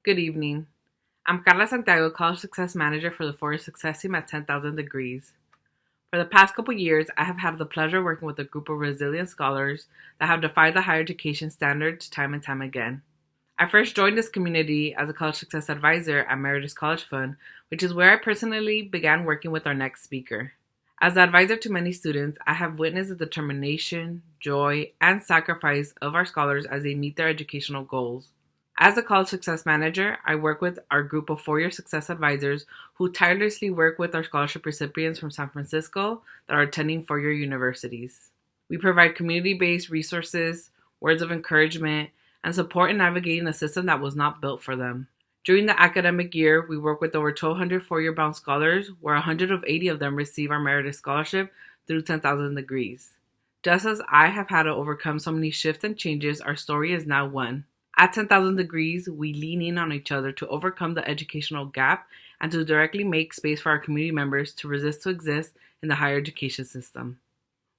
Good evening. I'm Karla Santiago, College Success Manager for the Four-Year Success Team at 10,000 Degrees. For the past couple years, I have had the pleasure of working with a group of resilient scholars that have defied the higher education standards time and time again. I first joined this community as a College Success Advisor at Meritus College Fund, which is where I personally began working with our next speaker. As the advisor to many students, I have witnessed the determination, joy, and sacrifice of our scholars as they meet their educational goals. As a College Success Manager, I work with our group of four-year success advisors who tirelessly work with our scholarship recipients from San Francisco that are attending four-year universities. We provide community-based resources, words of encouragement, and support in navigating a system that was not built for them. During the academic year, we work with over 1,200 four-year bound scholars, where 180 of them receive our Meritus Scholarship through 10,000 Degrees. Just as I have had to overcome so many shifts and changes, our story is now one. At 10,000 Degrees, we lean in on each other to overcome the educational gap and to directly make space for our community members to resist to exist in the higher education system.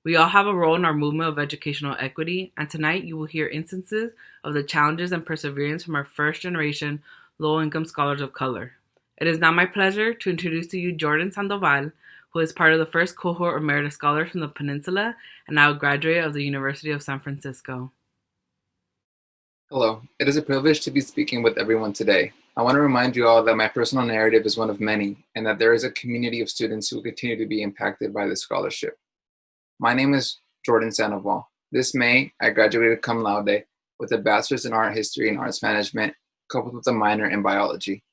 We all have a role in our movement of educational equity, and tonight you will hear instances of the challenges and perseverance from our first generation low-income scholars of color. It is now my pleasure to introduce to you Jordan Sandoval, who is part of the first cohort of Meritus Scholars from the Peninsula and now a graduate of the University of San Francisco. Hello, it is a privilege to be speaking with everyone today. I want to remind you all that my personal narrative is one of many, and that there is a community of students who continue to be impacted by this scholarship. My name is Jordan Sandoval. This May, I graduated cum laude with a bachelor's in art history and arts management, coupled with a minor in biology.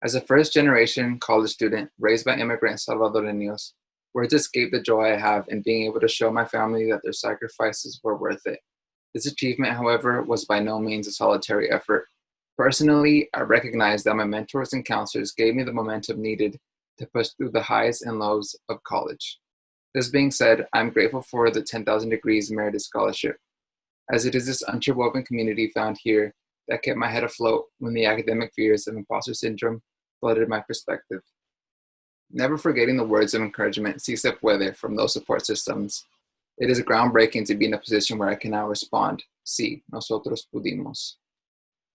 As a first-generation college student raised by immigrant Salvadoreños, words escape the joy I have in being able to show my family that their sacrifices were worth it. This achievement, however, was by no means a solitary effort. Personally, I recognize that my mentors and counselors gave me the momentum needed to push through the highs and lows of college. This being said, I'm grateful for the 10,000 Degrees Meritus Scholarship, as it is this interwoven community found here that kept my head afloat when the academic fears of imposter syndrome flooded my perspective. Never forgetting the words of encouragement, si se puede, from those support systems. It is groundbreaking to be in a position where I can now respond, sí, nosotros pudimos.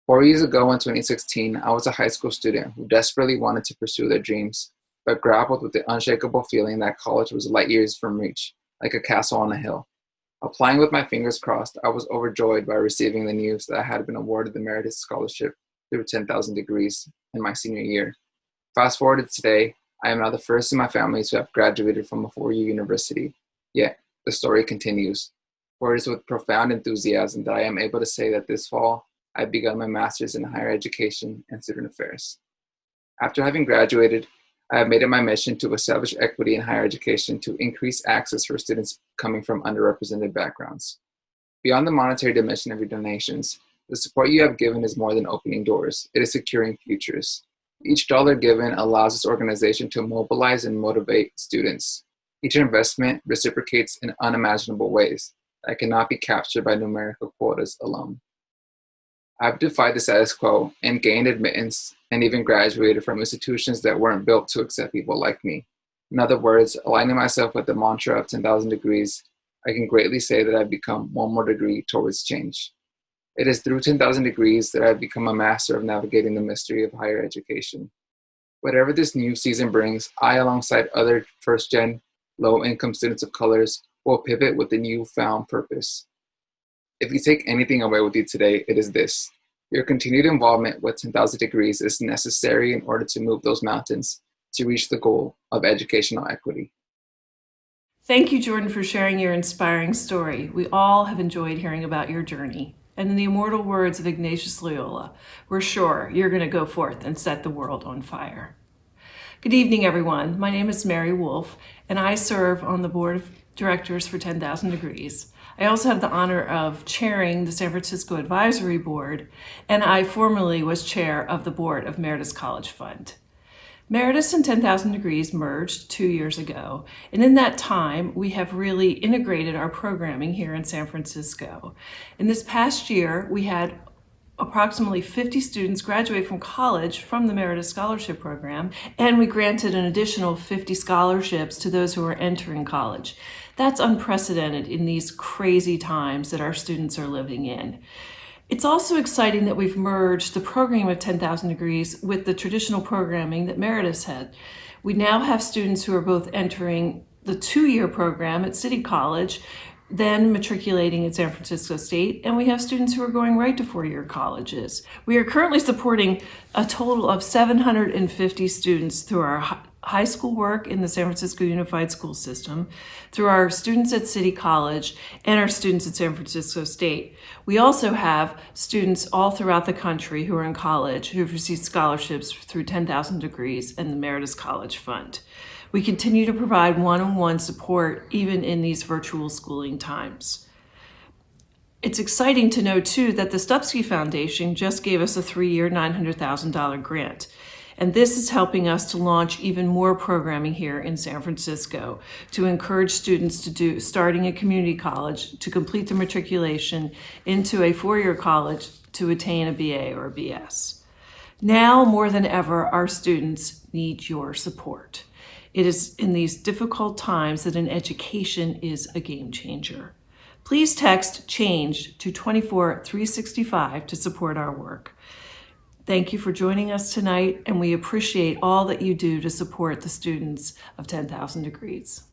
4 years ago in 2016, I was a high school student who desperately wanted to pursue their dreams, but grappled with the unshakable feeling that college was light years from reach, like a castle on a hill. Applying with my fingers crossed, I was overjoyed by receiving the news that I had been awarded the Meritus Scholarship through 10,000 Degrees in my senior year. Fast forward to today, I am now the first in my family to have graduated from a four-year university. Yet, the story continues, for it is with profound enthusiasm that I am able to say that this fall, I've begun my master's in higher education and student affairs. After having graduated, I have made it my mission to establish equity in higher education to increase access for students coming from underrepresented backgrounds. Beyond the monetary dimension of your donations, the support you have given is more than opening doors. It is securing futures. Each dollar given allows this organization to mobilize and motivate students. Each investment reciprocates in unimaginable ways that cannot be captured by numerical quotas alone. I've defied the status quo and gained admittance and even graduated from institutions that weren't built to accept people like me. In other words, aligning myself with the mantra of 10,000 degrees, I can greatly say that I've become one more degree towards change. It is through 10,000 degrees that I've become a master of navigating the mystery of higher education. Whatever this new season brings, I, alongside other first-gen low-income students of colors, will pivot with a newfound purpose. If you take anything away with you today, it is this. Your continued involvement with 10,000 Degrees is necessary in order to move those mountains to reach the goal of educational equity. Thank you, Jordan, for sharing your inspiring story. We all have enjoyed hearing about your journey. And in the immortal words of Ignatius Loyola, we're sure you're going to go forth and set the world on fire. Good evening, everyone. My name is Mary Wolfe, and I serve on the board of directors for 10,000 Degrees. I also have the honor of chairing the San Francisco Advisory Board, and I formerly was chair of the board of Meritus College Fund. Meritus and 10,000 Degrees merged 2 years ago, and in that time, we have really integrated our programming here in San Francisco. In this past year, we had approximately 50 students graduate from college from the Meritus Scholarship Program, and we granted an additional 50 scholarships to those who are entering college. That's unprecedented in these crazy times that our students are living in. It's also exciting that we've merged the program of 10,000 Degrees with the traditional programming that Meritus had. We now have students who are both entering the 2-year program at City College, then matriculating at San Francisco State, and we have students who are going right to 4-year colleges. We are currently supporting a total of 750 students through our high school work in the San Francisco Unified School System, through our students at City College, and our students at San Francisco State. We also have students all throughout the country who are in college who have received scholarships through 10,000 Degrees and the Meritus College Fund. We continue to provide one-on-one support even in these virtual schooling times. It's exciting to know, too, that the Stupski Foundation just gave us a 3-year, $900,000 grant. And this is helping us to launch even more programming here in San Francisco to encourage students to starting at community college, to complete the matriculation into a 4-year college to attain a BA or a BS. Now more than ever, our students need your support. It is in these difficult times that an education is a game changer. Please text CHANGE to 24365 to support our work. Thank you for joining us tonight, and we appreciate all that you do to support the students of 10,000 Degrees.